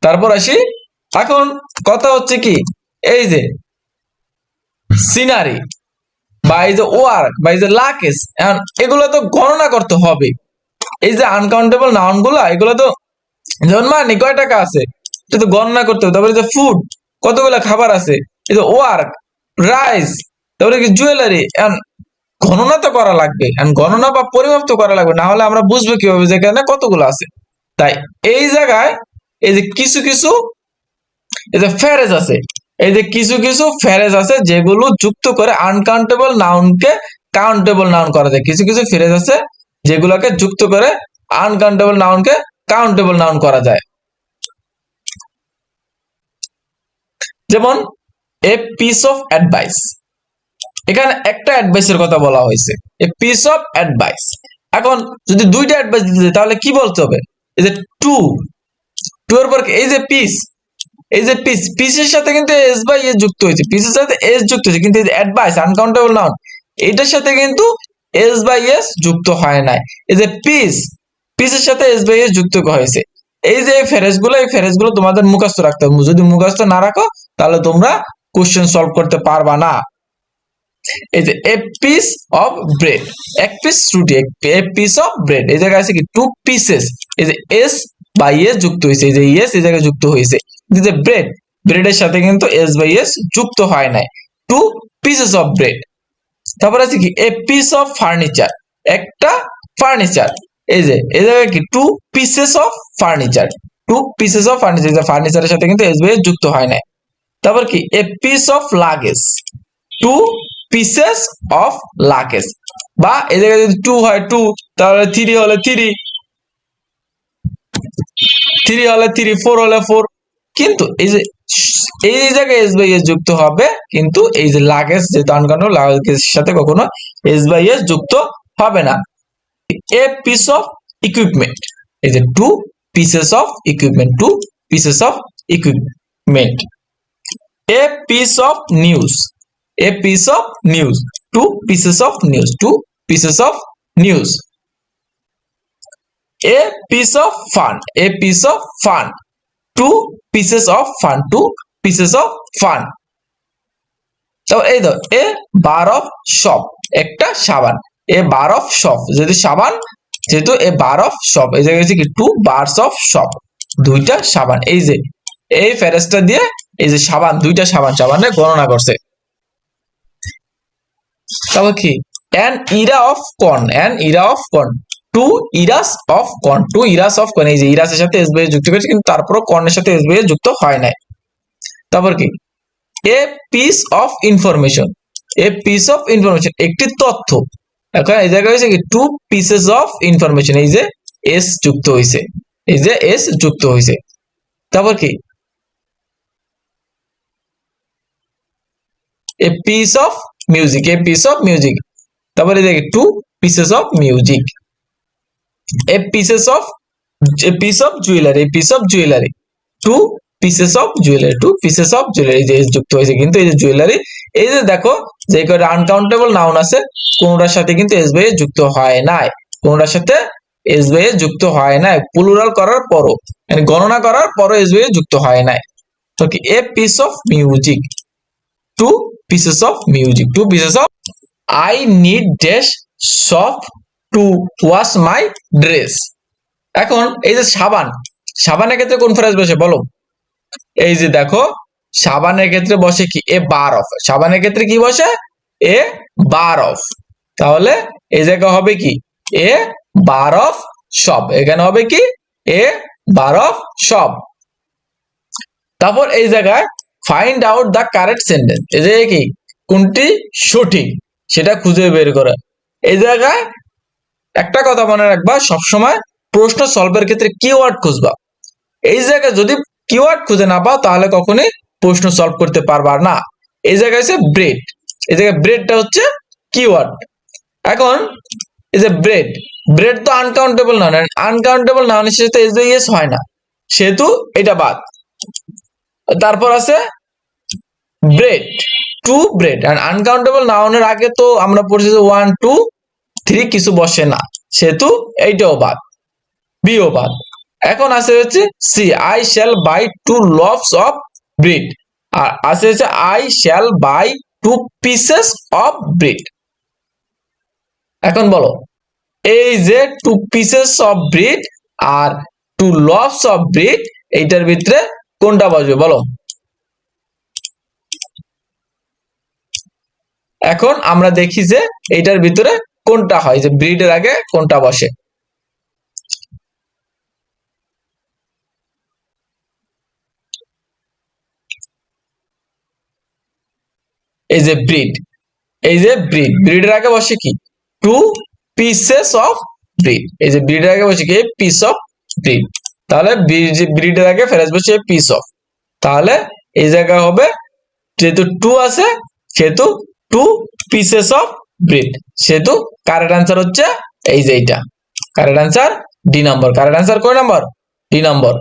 তারপর আসি, এখন কথা হচ্ছে কি, এই যে সিনারি বা এই যে ওয়ার্ক বা এই যে লাকেজ, এগুলো তো গণনা করতে হবে। এই যে আনকাউন্টেবল নাউন গুলা, এগুলো তো যেমন মানি কয় টাকা আছে এটা তো গণনা করতে হবে। তারপরে যে ফুড, কতগুলা খাবার আছে, এই যে ওয়ার্ক, রাইস, তারপরে কি জুয়েলারি, গণনা তো করা লাগবে, গণনা বা পরিমাপ তো করা লাগবে, না হলে আমরা বুঝবো কিভাবে যে এখানে কতগুলো আছে। তাই এই জায়গায় এই যে কিছু কিছু এই যে ফ্যারেজ আছে, এই যে কিছু কিছু ফ্যারেজ আছে যেগুলো যুক্ত করে আনকাউন্টেবল নাউনকে কাউন্টেবল নাউন করা যায়। কিছু কিছু ফ্রেজ আছে যেগুলোকে যুক্ত করে আনকাউন্টেবল নাউনকে কাউন্টেবল নাউন করা যায়। যেমন এ পিস অফ অ্যাডভাইস, এখানে একটা অ্যাডভাইসের কথা বলা হয়েছে, এ পিস অফ অ্যাডভাইস। এখন যদি দুইটা অ্যাডভাইস দিতে তাহলে কি বলতে হবে, এই যে টু, টু এর পর এই যে পিস, এই যে পিস, পিসের সাথে কিন্তু এস বাই এস যুক্ত হয়েছে, পিসের সাথে এস যুক্ত হয়েছে, কিন্তু এই যে অ্যাডভাইস আনকাউন্টেবল নাউন, এটার সাথে কিন্তু এস বাই এস যুক্ত হয় নাই। এই যে পিস, পিসের সাথে এস বাই এস যুক্ত হয়েছে। এই যে ফেরেজগুলো, এই ফেরেজগুলো তোমাদের মুখস্থ রাখতে হবে, যদি মুখস্থ না রাখো তাহলে তোমরা কোশ্চেন সলভ করতে পারবা না। এই যে এ পিস অফ ব্রেড, এক পিস রুটি, এ পিস অফ ব্রেড, এই জায়গায় আছে কি টু পিসেস, এই যে এস বাই এস যুক্ত হয়েছে, এই যে এস এই জায়গায় যুক্ত হয়েছে। যে ব্রেড, ব্রেডের সাথে কিন্তু এস বাই এস যুক্ত হয় নাই, টু পিসেস অফ ব্রেড। তারপর আছে কি এ পিস অফ ফার্নিচার, একটা ফার্নিচার, এই যে এই জায়গায় কি two pieces of furniture, two pieces of furniture, ফার্নিচারের সাথে কিন্তু এস বাই এস যুক্ত হয় নাই। তারপর কি a piece of luggage, two pieces of luggage, বা এই জায়গায় যদি টু হয় টু, তাহলে থ্রি হলে থ্রি, থ্রি হলে থ্রি, ফোর হলে ফোর। কিন্তু এই যে এই জায়গায় এস বাই এস যুক্ত হবে, কিন্তু এই যে লাগেজ যেহেতু আনকাউন্টেবল, লাগেজের সাথে কখনো এস বাই এস যুক্ত হবে না। এ পিস অফ ইকুইপমেন্ট, এই যে two pieces of equipment, two pieces of equipment. A piece of news, a piece of news, two pieces of news, two pieces of news. A piece of fun, a piece of fun, two pieces of fun, two pieces of fun. তো এই তো এ বার of shop, একটা সাবান, এ বার of shop, যদি সাবান, যেহেতু এ বার of shop, এই জায়গায় কি টু বার্স অফ শপ, দুইটা সাবান। এই যে এই ফেরেস্টা দিয়ে এই যে সাবান, দুইটা সাবান, সাবানের গণনা করছে। তারপর কি an era of corn, an era of corn, two eras of corn, two eras of corn, এই যে ইরাস এর সাথে এস বাই যুক্ত করেছে, কিন্তু তারপরও কর্নের সাথে এস বাই যুক্ত হয় নাই। তারপর কি a piece of information, A piece of information, একটি তথ্য। এখন এই জায়গায় হয়েছে কি টু পিসেস অফ ইনফরমেশন, এই যে এস যুক্ত হয়েছে, এই যে এস যুক্ত হয়েছে। তারপর কি a piece of music, a piece of music, তারপরে দেখি two pieces of music. A pieces of, a piece of jewellery, a piece of jewellery, two pieces of jewellery, two pieces of jewellery, যে যুক্ত হয়েছে, কিন্তু এই যে jewellery, এই যে দেখো যে কয়টা আনকাউন্টেবল নাউন আছে কোনটার সাথে কিন্তু এস বাই যুক্ত হয় নাই, কোনটার সাথে এস বাই যুক্ত হয় নাই, প্লুরাল করার পরও, মানে গণনা করার পরও এস বাই যুক্ত হয় নাই। তো কি a piece of music, two pieces of music, two pieces of. I need dash soap to wash my dress. এখন এই যে সাবান, সাবানের ক্ষেত্রে কোন ফ্রেজ বসে বলো, এই যে দেখো সাবানের ক্ষেত্রে বসে কি এ বার অফ, সাবানের ক্ষেত্রে কি বসে এ বার অফ, তাহলে এই জায়গা হবে কি এ বার অফ সব, এখানে হবে কি এ বার অফ সব। তারপর এই জায়গায় find out the correct sentence, এই যে কি কোনটি সঠিক সেটা খুঁজে বের করা। এই জায়গায় একটা কথা মনে রাখবা, সবসময় প্রশ্ন সলভের ক্ষেত্রে কিওয়ার্ড খুঁজবা। এই জায়গায় যদি কিওয়ার্ড খুঁজে না পাও তাহলে কখনোই প্রশ্ন সলভ করতে পারবা না। এই জায়গায় হচ্ছে ব্রেড, এই জায়গায় ব্রেডটা হচ্ছে কিওয়ার্ড। এখন এই যে ব্রেড, ব্রেড তো আনকাউন্টেবল নাউন, আনকাউন্টেবল নাউনের সাথে এস বাই এস হয় না, সেহেতু এটা বাদ। তারপর আছে ব্রেড, টু ব্রেড, আর আনকাউন্টেবল নাউনের আগে তো আমরা পড়ছি যে ওয়ান টু থ্রি কিছু বসে না, সেহেতু এইটাও বাদ, বিও বাদ। এখন আসে হচ্ছে see, I shall buy 2 loaves of bread, আর আসে হচ্ছে I shall buy 2 pieces of bread। এখন বলো এই যে 2 pieces of bread R 2 loaves of bread এইটার ভিতরে কোনটা বসবে বলো। এখন আমরা দেখি যে এইটার ভিতরে কোনটা হয়, যে ব্রিডের আগে কোনটা বসে। এই যে ব্রিড, এই যে ব্রিডের আগে বসে কি 2 pieces of bread, এই যে ব্রিডের আগে বসে কি পিস অফ ব্রিড, তাহলে ব্রিডের আগে ফেরাস বসে পিস অফ, তাহলে এই জায়গা হবে যেহেতু 2 আছে সেহেতু 2 pieces of bread, সেহেতু কারেক্ট আনসার হচ্ছে এই যে এইটা, correct answer D number. Correct answer কয় নাম্বার? D number.